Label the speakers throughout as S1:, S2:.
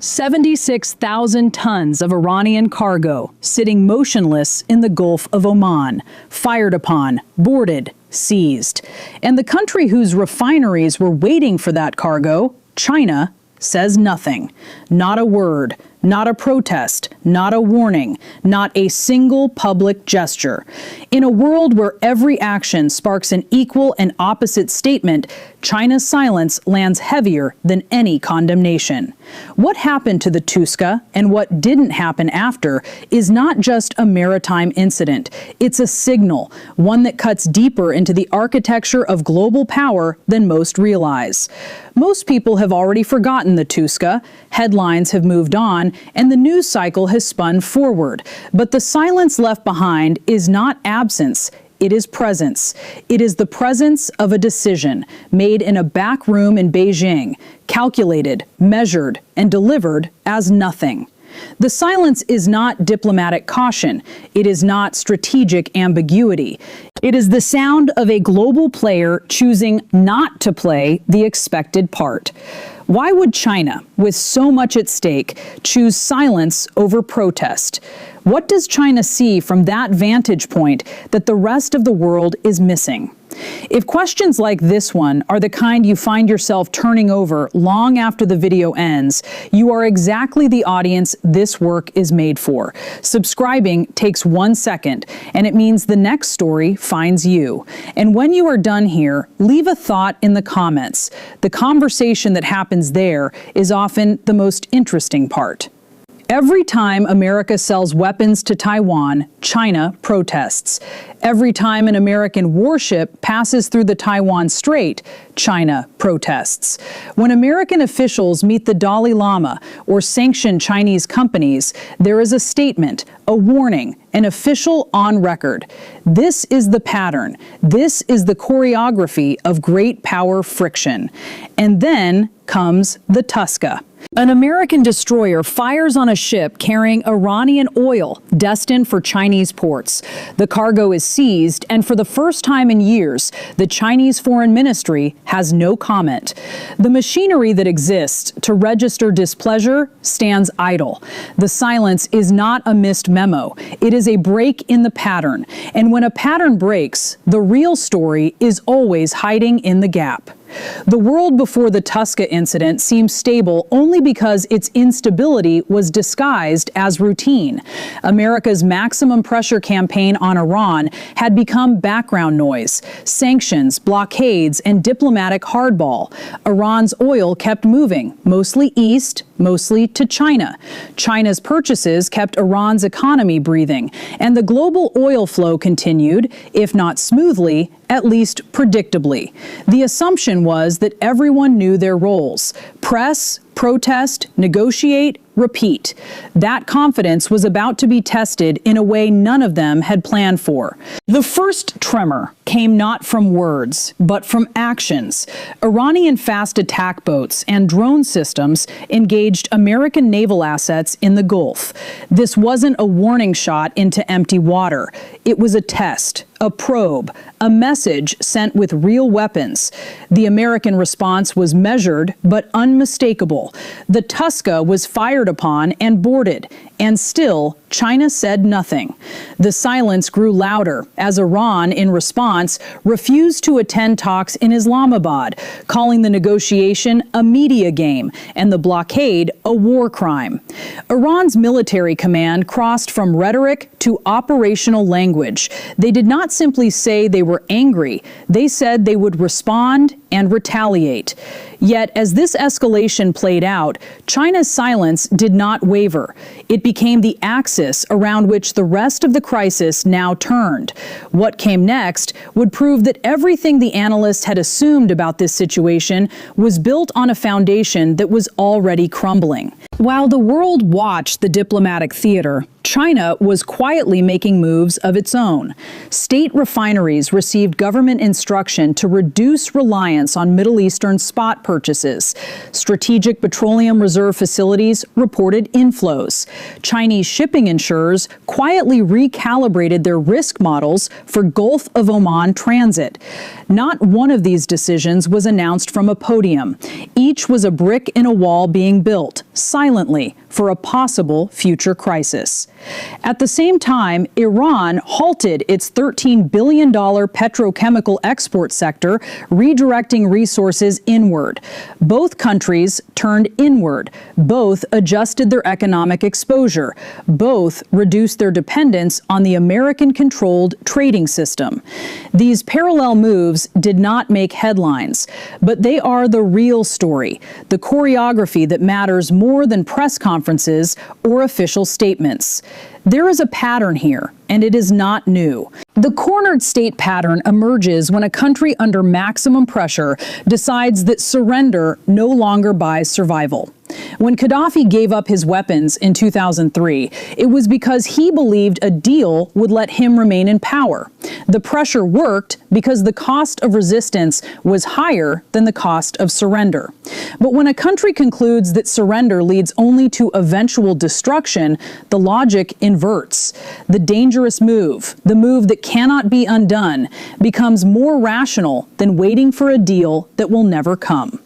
S1: 76,000 tons of Iranian cargo sitting motionless in the Gulf of Oman, fired upon, boarded, seized. And the country whose refineries were waiting for that cargo, China, says nothing. Not a word, not a protest, not a warning, not a single public gesture. In a world where every action sparks an equal and opposite statement, China's silence lands heavier than any condemnation. What happened to the Tusca and what didn't happen after is not just a maritime incident. It's a signal, one that cuts deeper into the architecture of global power than most realize. Most people have already forgotten the Tusca, headlines have moved on, and the news cycle has spun forward. But the silence left behind is not absence. It is presence. It is the presence of a decision made in a back room in Beijing, calculated, measured, and delivered as nothing. The silence is not diplomatic caution. It is not strategic ambiguity. It is the sound of a global player choosing not to play the expected part. Why would China, with so much at stake, choose silence over protest? What does China see from that vantage point that the rest of the world is missing? If questions like this one are the kind you find yourself turning over long after the video ends, you are exactly the audience this work is made for. Subscribing takes 1 second, and it means the next story finds you. And when you are done here, leave a thought in the comments. The conversation that happens there is often the most interesting part. Every time America sells weapons to Taiwan, China protests. Every time an American warship passes through the Taiwan Strait, China protests. When American officials meet the Dalai Lama or sanction Chinese companies, there is a statement, a warning, an official on record. This is the pattern. This is the choreography of great power friction. And then comes the Tusca. An American destroyer fires on a ship carrying Iranian oil destined for Chinese ports. The cargo is seized, and for the first time in years, the Chinese Foreign Ministry has no comment. The machinery that exists to register displeasure stands idle. The silence is not a missed memo. It is a break in the pattern. And when a pattern breaks, the real story is always hiding in the gap. The world before the Tusca incident seemed stable only because its instability was disguised as routine. America's maximum pressure campaign on Iran had become background noise. Sanctions, blockades, and diplomatic hardball. Iran's oil kept moving, mostly east, mostly to China. China's purchases kept Iran's economy breathing, and the global oil flow continued, if not smoothly, at least predictably. The assumption was that everyone knew their roles: press, protest, negotiate, repeat. That confidence was about to be tested in a way none of them had planned for. The first tremor came not from words, but from actions. Iranian fast attack boats and drone systems engaged American naval assets in the Gulf. This wasn't a warning shot into empty water. It was a test, a probe, a message sent with real weapons. The American response was measured but unmistakable. The Tusca was fired upon and boarded, and still China said nothing. The silence grew louder as Iran, in response, refused to attend talks in Islamabad, calling the negotiation a media game and the blockade a war crime. Iran's military command crossed from rhetoric to operational language. They did not simply say they were angry. They said they would respond and retaliate. Yet, as this escalation played out, China's silence did not waver. It became the axis around which the rest of the crisis now turned. What came next would prove that everything the analysts had assumed about this situation was built on a foundation that was already crumbling. While the world watched the diplomatic theater, China was quietly making moves of its own. State refineries received government instruction to reduce reliance on Middle Eastern spot purchases. Strategic petroleum reserve facilities reported inflows. Chinese shipping insurers quietly recalibrated their risk models for Gulf of Oman transit. Not one of these decisions was announced from a podium. Each was a brick in a wall being built, silently, silently for a possible future crisis. At the same time, Iran halted its $13 billion petrochemical export sector, redirecting resources inward. Both countries turned inward. Both adjusted their economic exposure. Both reduced their dependence on the American-controlled trading system. These parallel moves did not make headlines, but they are the real story, the choreography that matters more than press conferences or official statements. There is a pattern here, and it is not new. The cornered state pattern emerges when a country under maximum pressure decides that surrender no longer buys survival. When Gaddafi gave up his weapons in 2003, it was because he believed a deal would let him remain in power. The pressure worked because the cost of resistance was higher than the cost of surrender. But when a country concludes that surrender leads only to eventual destruction, the logic inverts. The dangerous move, the move that cannot be undone, becomes more rational than waiting for a deal that will never come.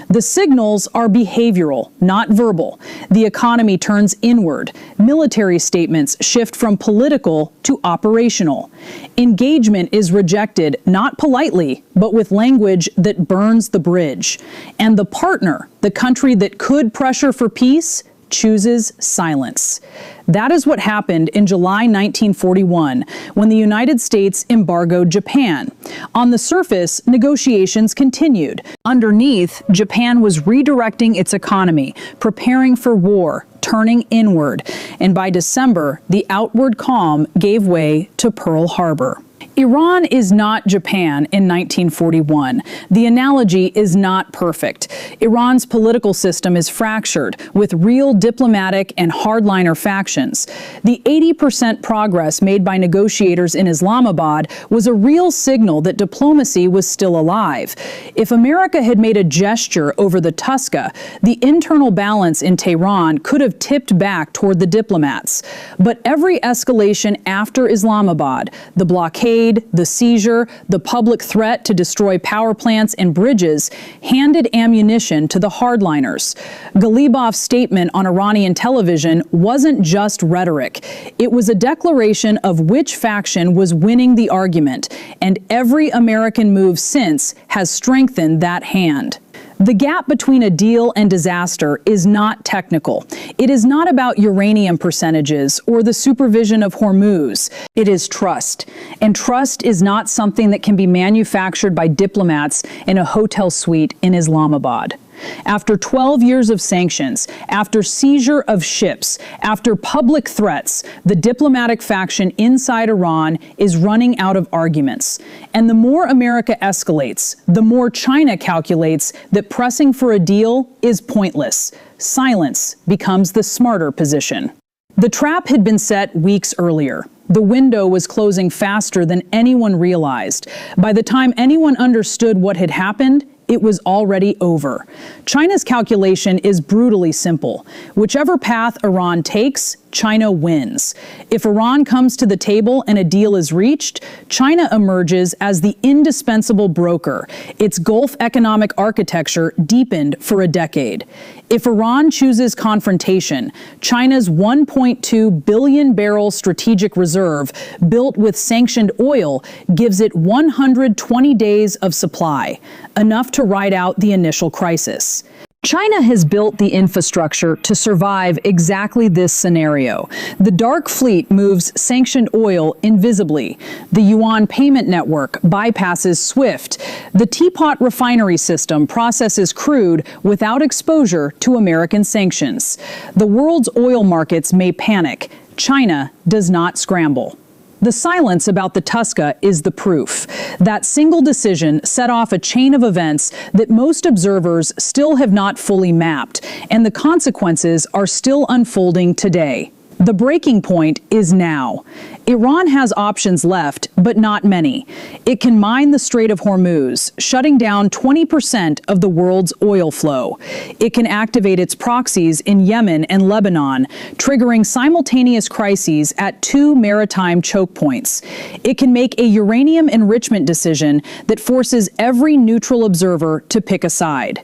S1: The signals are behavioral, not verbal. The economy turns inward. Military statements shift from political to operational. Engagement is rejected, not politely, but with language that burns the bridge. And the partner, the country that could pressure for peace, chooses silence. That is what happened in July 1941 when the United States embargoed Japan. On the surface, negotiations continued. Underneath, Japan was redirecting its economy, preparing for war, turning inward. And by December, the outward calm gave way to Pearl Harbor. Iran is not Japan in 1941. The analogy is not perfect. Iran's political system is fractured, with real diplomatic and hardliner factions. The 80% progress made by negotiators in Islamabad was a real signal that diplomacy was still alive. If America had made a gesture over the Tusca, the internal balance in Tehran could have tipped back toward the diplomats. But every escalation after Islamabad, the blockade, the seizure, the public threat to destroy power plants and bridges, handed ammunition to the hardliners. Ghalibaf's statement on Iranian television wasn't just rhetoric. It was a declaration of which faction was winning the argument, and every American move since has strengthened that hand. The gap between a deal and disaster is not technical. It is not about uranium percentages or the supervision of Hormuz. It is trust. And trust is not something that can be manufactured by diplomats in a hotel suite in Islamabad. After 12 years of sanctions, after seizure of ships, after public threats, the diplomatic faction inside Iran is running out of arguments. And the more America escalates, the more China calculates that pressing for a deal is pointless. Silence becomes the smarter position. The trap had been set weeks earlier. The window was closing faster than anyone realized. By the time anyone understood what had happened, it was already over. China's calculation is brutally simple. Whichever path Iran takes, China wins. If Iran comes to the table and a deal is reached, China emerges as the indispensable broker, its Gulf economic architecture deepened for a decade. If Iran chooses confrontation, China's 1.2 billion barrel strategic reserve, built with sanctioned oil, gives it 120 days of supply, enough to ride out the initial crisis. China has built the infrastructure to survive exactly this scenario. The dark fleet moves sanctioned oil invisibly. The yuan payment network bypasses SWIFT. The teapot refinery system processes crude without exposure to American sanctions. The world's oil markets may panic. China does not scramble. The silence about the Tusca is the proof. That single decision set off a chain of events that most observers still have not fully mapped, and the consequences are still unfolding today. The breaking point is now. Iran has options left, but not many. It can mine the Strait of Hormuz, shutting down 20% of the world's oil flow. It can activate its proxies in Yemen and Lebanon, triggering simultaneous crises at 2 maritime choke points. It can make a uranium enrichment decision that forces every neutral observer to pick a side.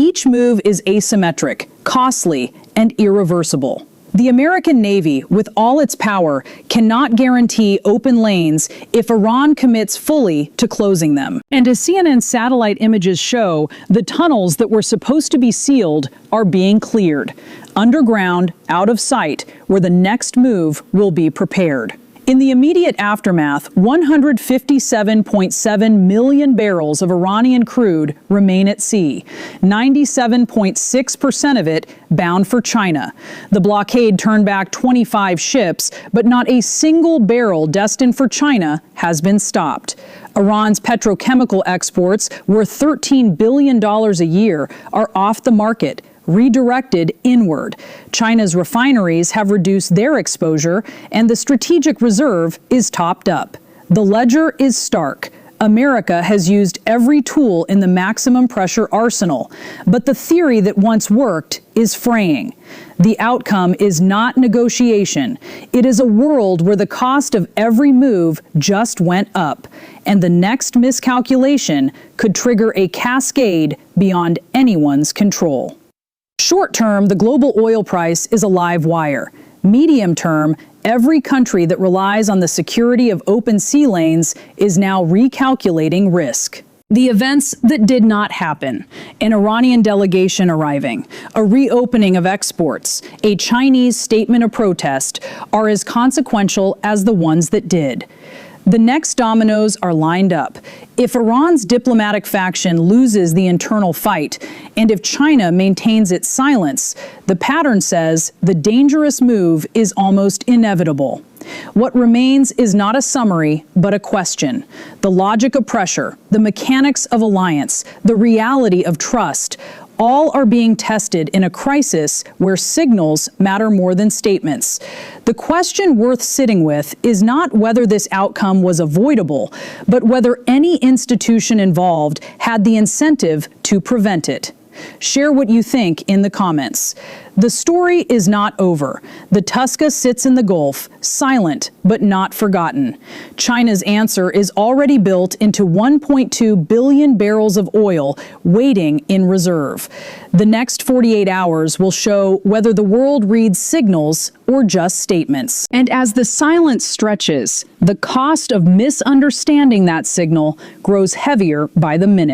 S1: Each move is asymmetric, costly, and irreversible. The American Navy, with all its power, cannot guarantee open lanes if Iran commits fully to closing them. And as CNN satellite images show, the tunnels that were supposed to be sealed are being cleared, underground, out of sight, where the next move will be prepared. In the immediate aftermath, 157.7 million barrels of Iranian crude remain at sea, 97.6% of it bound for China. The blockade turned back 25 ships, but not a single barrel destined for China has been stopped. Iran's petrochemical exports, worth $13 billion a year, are off the market, redirected inward. China's refineries have reduced their exposure, and the strategic reserve is topped up. The ledger is stark. America has used every tool in the maximum pressure arsenal, but the theory that once worked is fraying. The outcome is not negotiation. It is a world where the cost of every move just went up, and the next miscalculation could trigger a cascade beyond anyone's control. Short term, the global oil price is a live wire. Medium term, every country that relies on the security of open sea lanes is now recalculating risk. The events that did not happen, an Iranian delegation arriving, a reopening of exports, a Chinese statement of protest, are as consequential as the ones that did. The next dominoes are lined up. If Iran's diplomatic faction loses the internal fight, and if China maintains its silence, the pattern says the dangerous move is almost inevitable. What remains is not a summary, but a question. The logic of pressure, the mechanics of alliance, the reality of trust, all are being tested in a crisis where signals matter more than statements. The question worth sitting with is not whether this outcome was avoidable, but whether any institution involved had the incentive to prevent it. Share what you think in the comments. The story is not over. The Tusca sits in the Gulf, silent but not forgotten. China's answer is already built into 1.2 billion barrels of oil waiting in reserve. The next 48 hours will show whether the world reads signals or just statements. And as the silence stretches, the cost of misunderstanding that signal grows heavier by the minute.